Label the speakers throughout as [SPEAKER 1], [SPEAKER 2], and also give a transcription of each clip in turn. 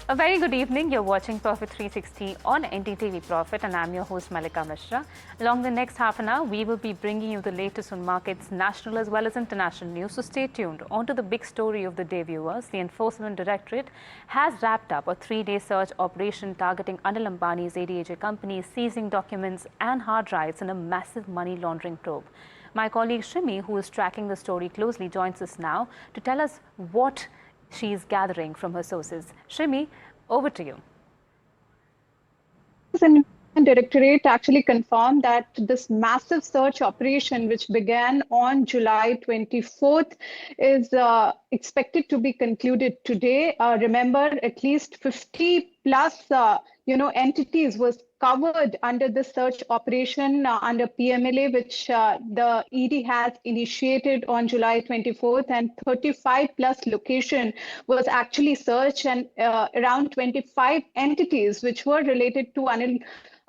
[SPEAKER 1] A very good evening. You're watching Profit 360 on NDTV Profit, and I'm your host Malika Mishra. Along the next half an hour, we will be bringing you the latest on markets, national as well as international news. So stay tuned. On to the big story of the day, viewers. The Enforcement Directorate has wrapped up a 3-day search operation targeting Anil Ambani's ADAG company, seizing documents and hard drives in a massive money laundering probe. My colleague Shimi, who is tracking the story closely, joins us now to tell us what she's gathering from her sources. Shimi, over to you.
[SPEAKER 2] The Enforcement Directorate actually confirmed that this massive search operation, which began on July 24th, is expected to be concluded today. Remember, at least 50 plus entities was covered under the search operation under PMLA, which the ED has initiated on July 24th, and 35 plus location was actually searched, and around 25 entities which were related to Anil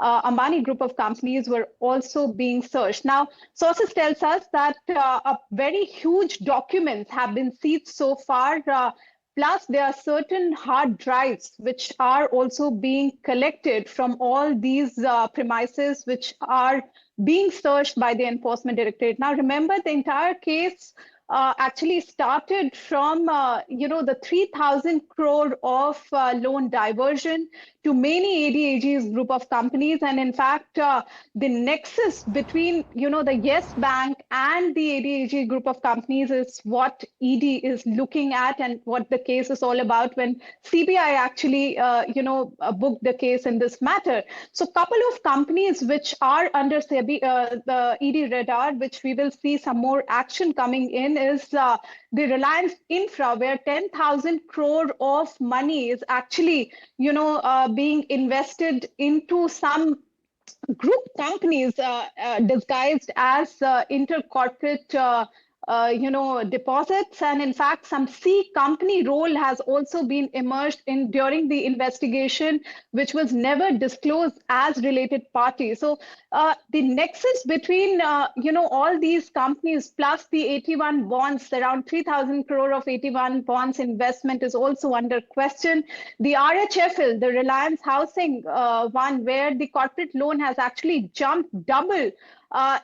[SPEAKER 2] Ambani group of companies were also being searched. Now, sources tells us that a very huge documents have been seized so far. Plus, there are certain hard drives which are also being collected from all these premises which are being searched by the Enforcement Directorate. Now, remember, the entire case actually started from, the 3,000 crore of loan diversion to many ADAG's group of companies. And in fact, the nexus between, the Yes Bank and the ADAG group of companies is what ED is looking at and what the case is all about when CBI actually, booked the case in this matter. So a couple of companies which are under the ED radar, which we will see some more action coming in, is the Reliance Infra, where 10,000 crore of money is actually, being invested into some group companies disguised as intercorporate deposits. And in fact, some C company role has also been emerged in during the investigation, which was never disclosed as related parties. So the nexus between, all these companies plus the 81 bonds, around 3,000 crore of 81 bonds investment is also under question. The RHFL, the Reliance Housing one, where the corporate loan has actually jumped double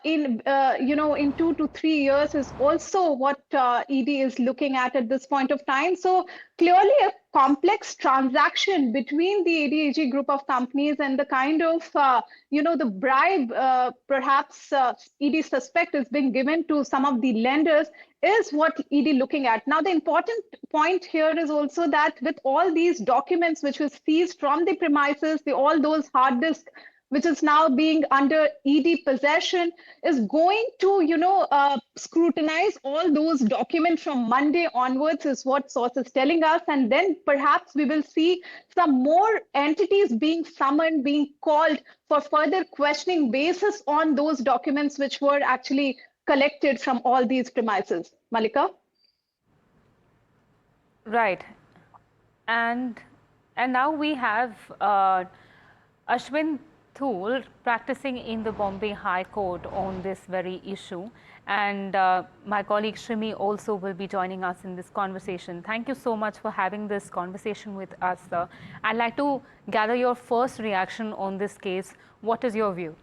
[SPEAKER 2] in 2 to 3 years, is also what ED is looking at this point of time. So clearly a complex transaction between the ADAG group of companies and the kind of, the bribe perhaps ED suspect is being given to some of the lenders is what ED looking at. Now, the important point here is also that with all these documents which was seized from the premises, all those hard disks, which is now being under ED possession, is going to, scrutinize all those documents from Monday onwards, is what source is telling us. And then perhaps we will see some more entities being summoned, being called for further questioning basis on those documents which were actually collected from all these premises. Malika?
[SPEAKER 1] Right. And now we have Ashwin Thul practicing in the Bombay High Court on this very issue, and my colleague Shimi also will be joining us in this conversation. Thank you so much for having this conversation with us, sir. I'd like to gather your first reaction on this case. What is your view?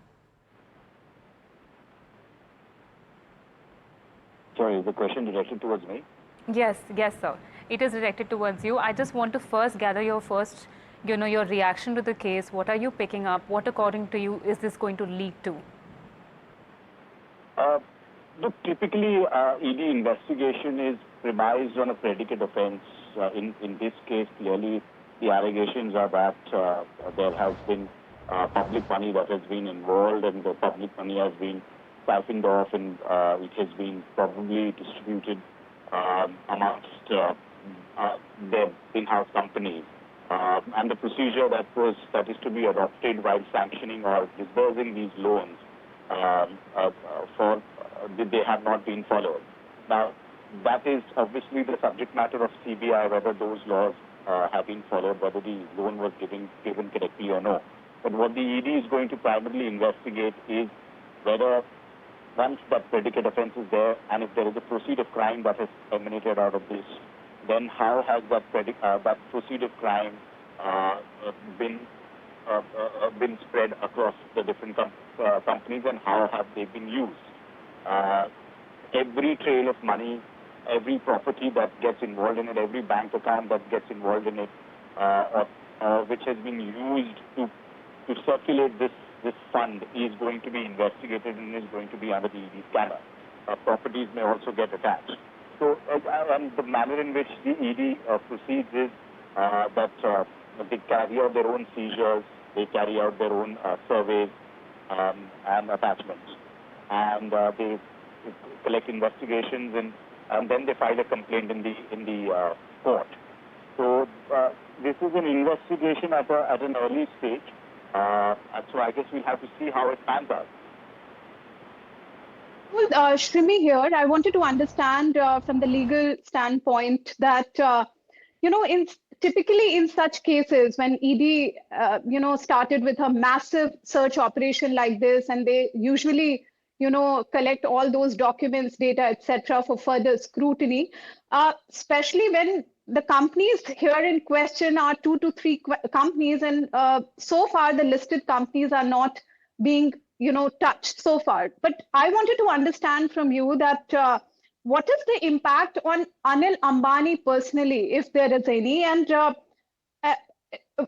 [SPEAKER 3] Sorry, is the question directed towards me?
[SPEAKER 1] Yes, sir. It is directed towards you. I just want to first gather your your reaction to the case. What are you picking up? What, according to you, is this going to lead to?
[SPEAKER 3] Look, typically, ED investigation is premised on a predicate offense. In this case, clearly, the allegations are that there has been public money that has been involved, and the public money has been siphoned off, and it has been probably distributed amongst their in-house companies. And the procedure that is to be adopted while sanctioning or disbursing these loans they have not been followed. Now, that is obviously the subject matter of CBI, whether those laws have been followed, whether the loan was given correctly or no. But what the ED is going to primarily investigate is whether once that predicate offense is there, and if there is a proceed of crime that has emanated out of this, then how has that proceed of crime been been spread across the different companies, and how have they been used. Every trail of money, every property that gets involved in it, every bank account that gets involved in it, which has been used to circulate this fund, is going to be investigated and is going to be under the ED scanner. Properties may also get attached. So, and the manner in which the ED proceeds is that they carry out their own seizures, they carry out their own surveys and attachments, and they collect investigations, and then they file a complaint in the court. So this is an investigation at an early stage. So I guess we'll have to see how it pans out.
[SPEAKER 2] Well, Shrimi here, I wanted to understand from the legal standpoint that, typically in such cases when ED, started with a massive search operation like this, and they usually, collect all those documents, data, etc., for further scrutiny, especially when the companies here in question are 2 to 3 companies, and so far the listed companies are not being touched so far. But I wanted to understand from you that what is the impact on Anil Ambani personally, if there is any, and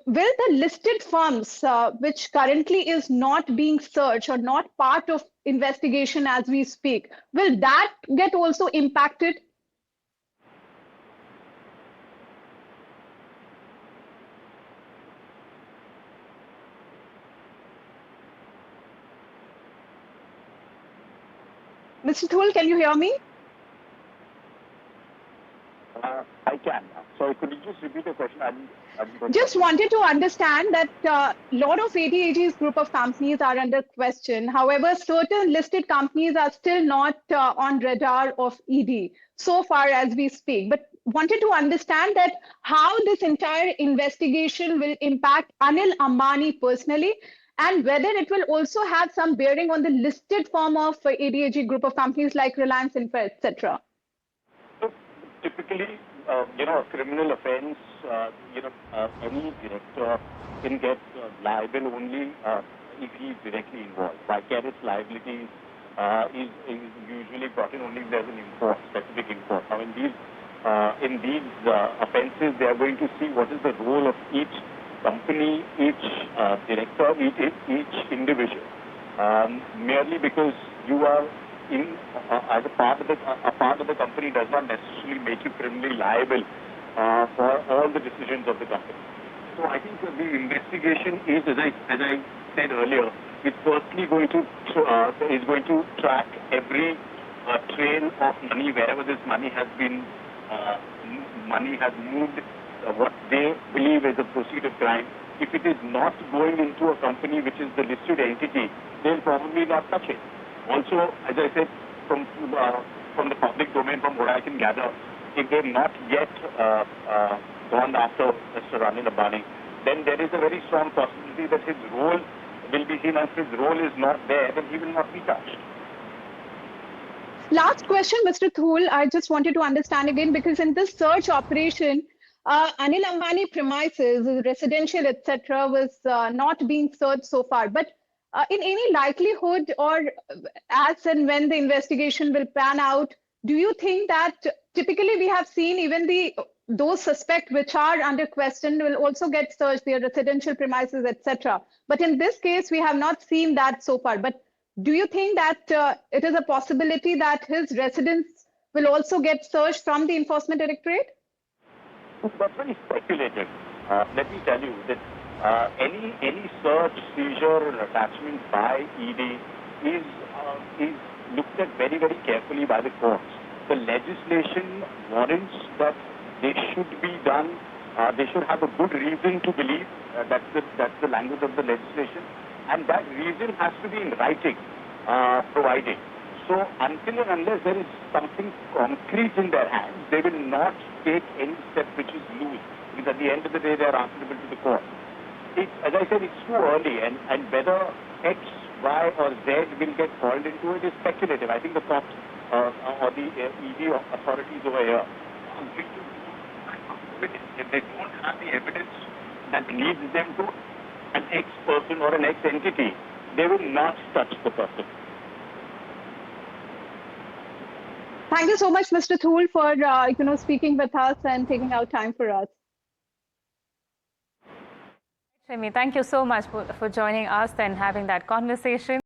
[SPEAKER 2] will the listed firms, which currently is not being searched or not part of investigation as we speak, will that get also impacted? Mr. Thul, can you hear me?
[SPEAKER 3] I can. Sorry, could you just repeat the question?
[SPEAKER 2] Just wanted to understand that a lot of ADAG's group of companies are under question. However, certain listed companies are still not on radar of ED so far as we speak. But wanted to understand that how this entire investigation will impact Anil Ambani personally, and whether it will also have some bearing on the listed form of ADAG group of companies like Reliance Infra, etc.
[SPEAKER 3] So typically, a criminal offense, any director can get liable only if he is directly involved. Vicarious liability is usually brought in only if there is an specific import. Now, in these offenses, they are going to see what is the role of each company, each director, each individual. Merely because you are as a part of the company does not necessarily make you criminally liable for all the decisions of the company. So I think the investigation is, as I said earlier, is firstly going to track every trail of money wherever this money has been money has moved. What they believe is a proceed of crime. If it is not going into a company which is the listed entity, they'll probably not touch it. Also, as I said, from the public domain, from what I can gather, if they've not yet gone after Mr. Anil Ambani, then there is a very strong possibility that his role will be seen. If his role is not there, then he will not be touched.
[SPEAKER 2] Last question, Mr. Thul. I just wanted to understand again, because in this search operation, Anil Ambani premises, residential, etc., was not being searched so far. But in any likelihood, or as and when the investigation will pan out, do you think that typically we have seen even those suspects which are under question will also get searched, their residential premises, etc. But in this case, we have not seen that so far. But do you think that it is a possibility that his residence will also get searched from the Enforcement Directorate?
[SPEAKER 3] That's very speculative. Let me tell you that any search, seizure, or attachment by ED is looked at very, very carefully by the courts. The legislation warrants that they should be done. They should have a good reason to believe. That's the language of the legislation, and that reason has to be in writing, provided. So until and unless there is something concrete in their hands, they will not take any step which is loose, because at the end of the day, they are answerable to the court. As I said, it's too early, and whether X, Y, or Z will get called into it is speculative. I think the cops or the ED authorities over here are going to, if they don't have the evidence to that leads them to an ex-person or an ex-entity, they will not touch the person.
[SPEAKER 2] Thank you so much, Mr. Thul, for speaking with us and taking out time for us.
[SPEAKER 1] Shimi, thank you so much for joining us and having that conversation.